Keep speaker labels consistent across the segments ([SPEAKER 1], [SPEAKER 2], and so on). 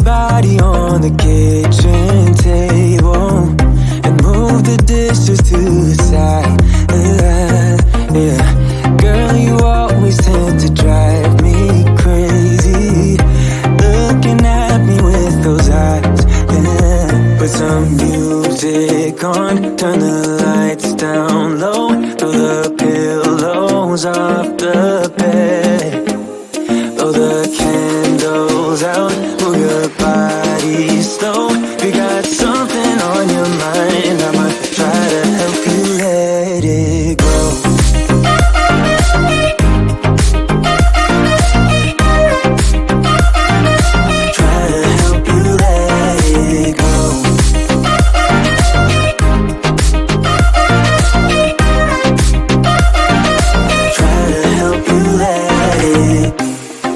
[SPEAKER 1] body on the kitchen table and move the dishes to the side. Yeah. Girl, you always tend to drive me crazy, looking at me with those eyes. Yeah. Put some music on, turn the lights down low, throw the pillows off the bed, blow the candles out, move your body slow. If you got something on your mind, I'ma try to help you let it go. Try to help you let it go. Try to help you let it.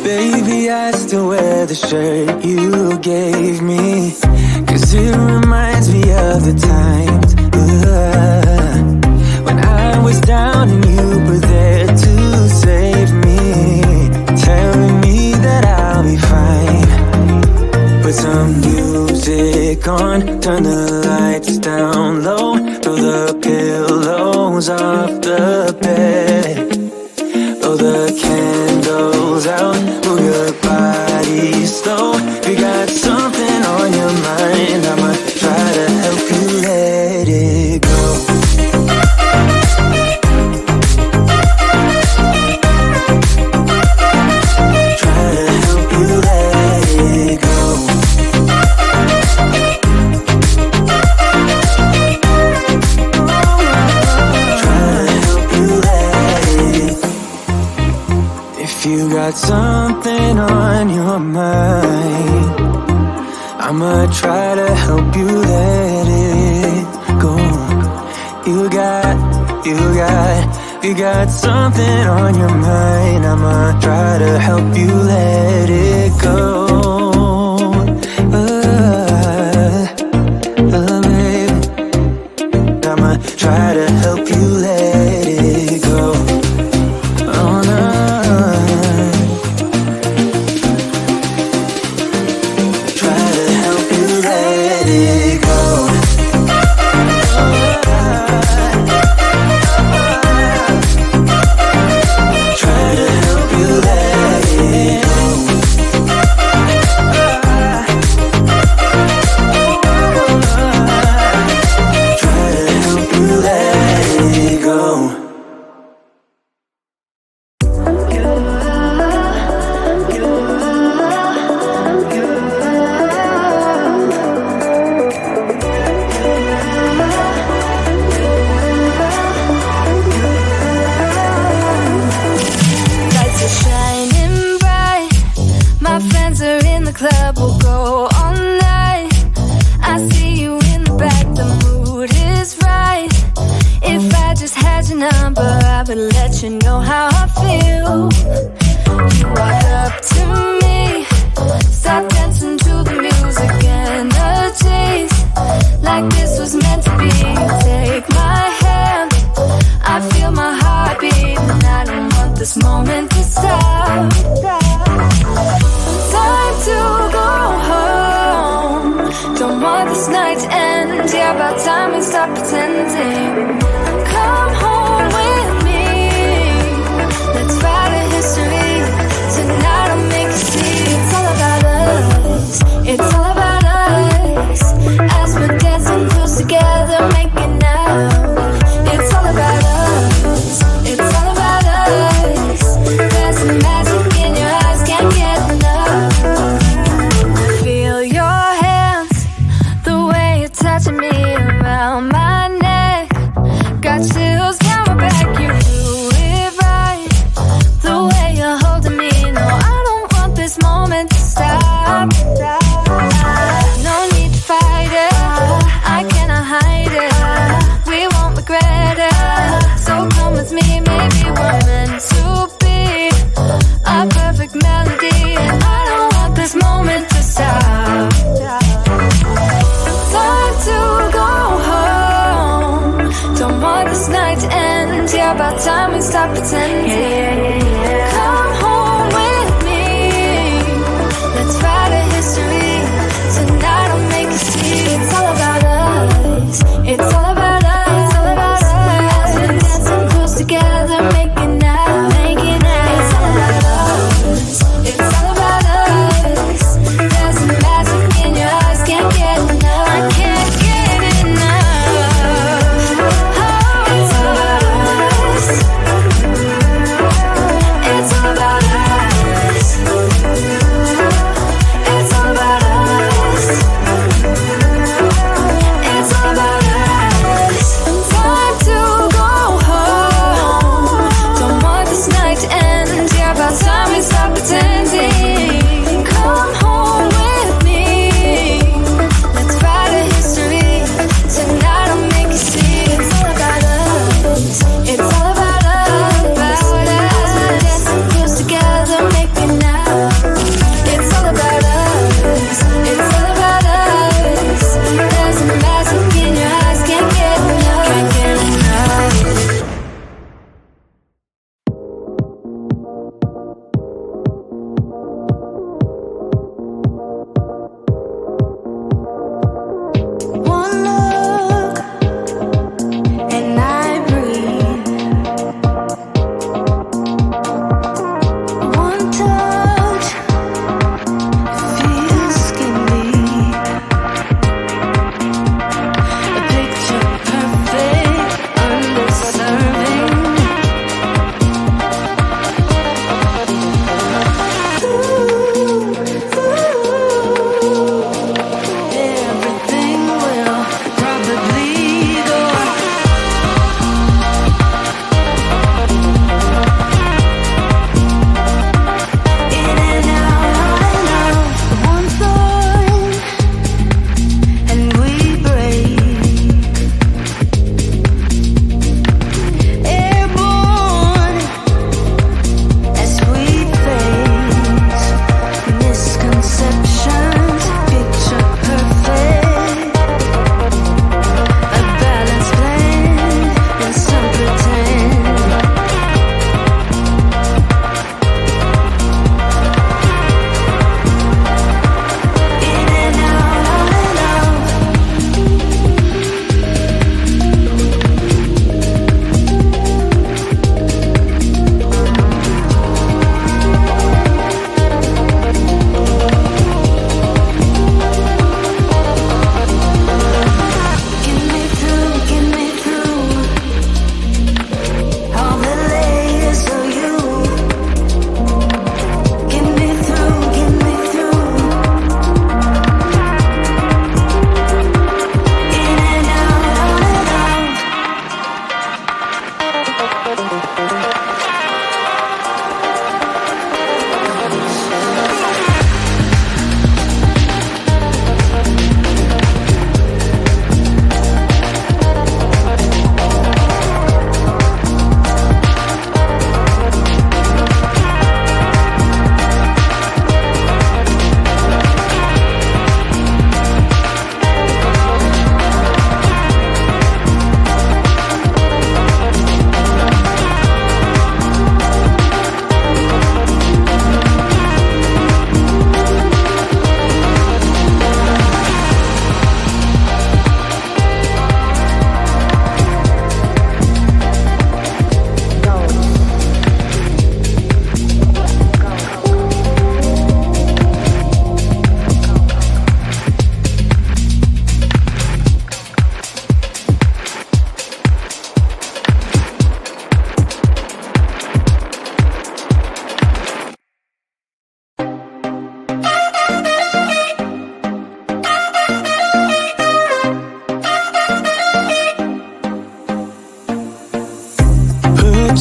[SPEAKER 1] Baby, I still wear the shirt you gave me, 'cause it reminds me of the times when I was down and you were there to save me, telling me that I'll be fine. Put some music on, turn the lights down low, throw the pillows off the bed, blow the candles out, move your body slow. If you got something on your mind, I'ma try to help you let it go. Try to help you let it go. Try to help you let it. If you got something on your mind, I'ma try to help you let it go. You got something on your mind, I'ma try to help you let it go. Baby, I'ma try to help you let it go. Oh no. Try to help you let it go. Try to help you let it go. Try to help you let it go.
[SPEAKER 2] Lights are shining bright. My friends are in the club, we'll go all night. I see you in the back, the mood is right. If I just had your number, I would let you know how I feel. You walk up to me, start dancing to the music and the chase, like this was meant to be. Take my hand, I feel my heart beat, and I don't want this moment to stop. Time to go home, don't want this night to end. Yeah, about time we stop pretending. Come home with me, let's write a history. Tonight I'll make you see it's all about us. It's all about us. As we're dancing close together, making out. It's all about us. It's all about us. There's some magic in your eyes, can't get enough. Feel your hands, the way you're touching me around my neck. Got chills down my back, you do it right. The way you're holding me, no, I don't want this moment to stop. No need to fight it, I cannot hide it. We won't regret it, so come with me, maybe we're meant to be. A perfect melody, and I don't want this moment to stop. Time to go home, don't want this night to end. Yeah, about time we stop pretending. Come home with me, let's write a history.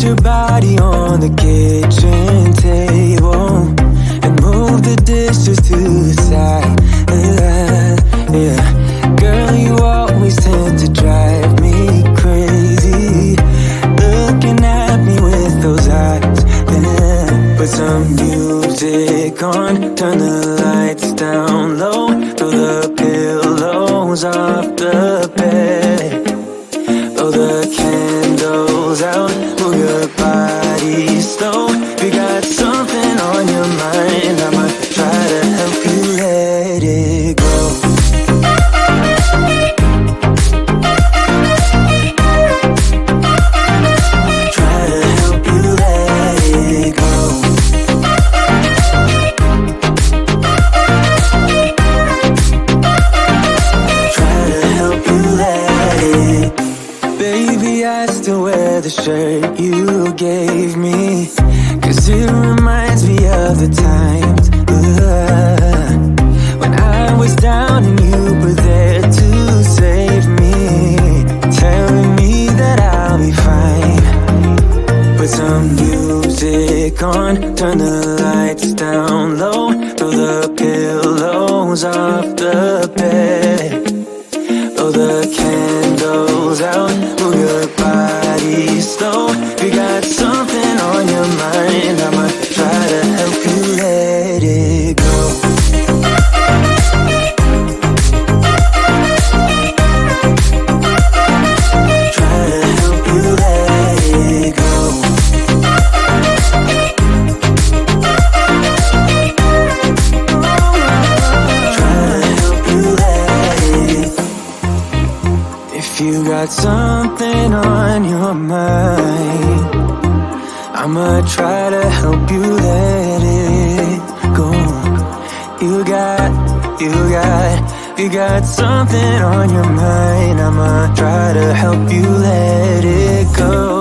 [SPEAKER 1] your body on the kitchen table and move the dishes to the side. Yeah, girl, you always tend to drive me crazy, looking at me with those eyes. Yeah. Put some music on, turn the lights down low, throw the pillows off the bed, blow the candles out, move your body slow. If you got something on your mind, I'ma try to help you let it go. Try to help you let it go. Try to help you let it. Baby, I still wear the shirt you gave me, 'cause it reminds me of the times when I was down and you were there to save me, telling me that I'll be fine. Put some music on, turn the lights down low, throw the pillows off the bed, blow the candles out, move your body slow. If you got something on your mind, I'ma try to help you let it go. Try to help you let it go. Try to help you let it. If you got something on your mind, I'ma try to help you let it go. You got something on your mind, I'ma try to help you let it go.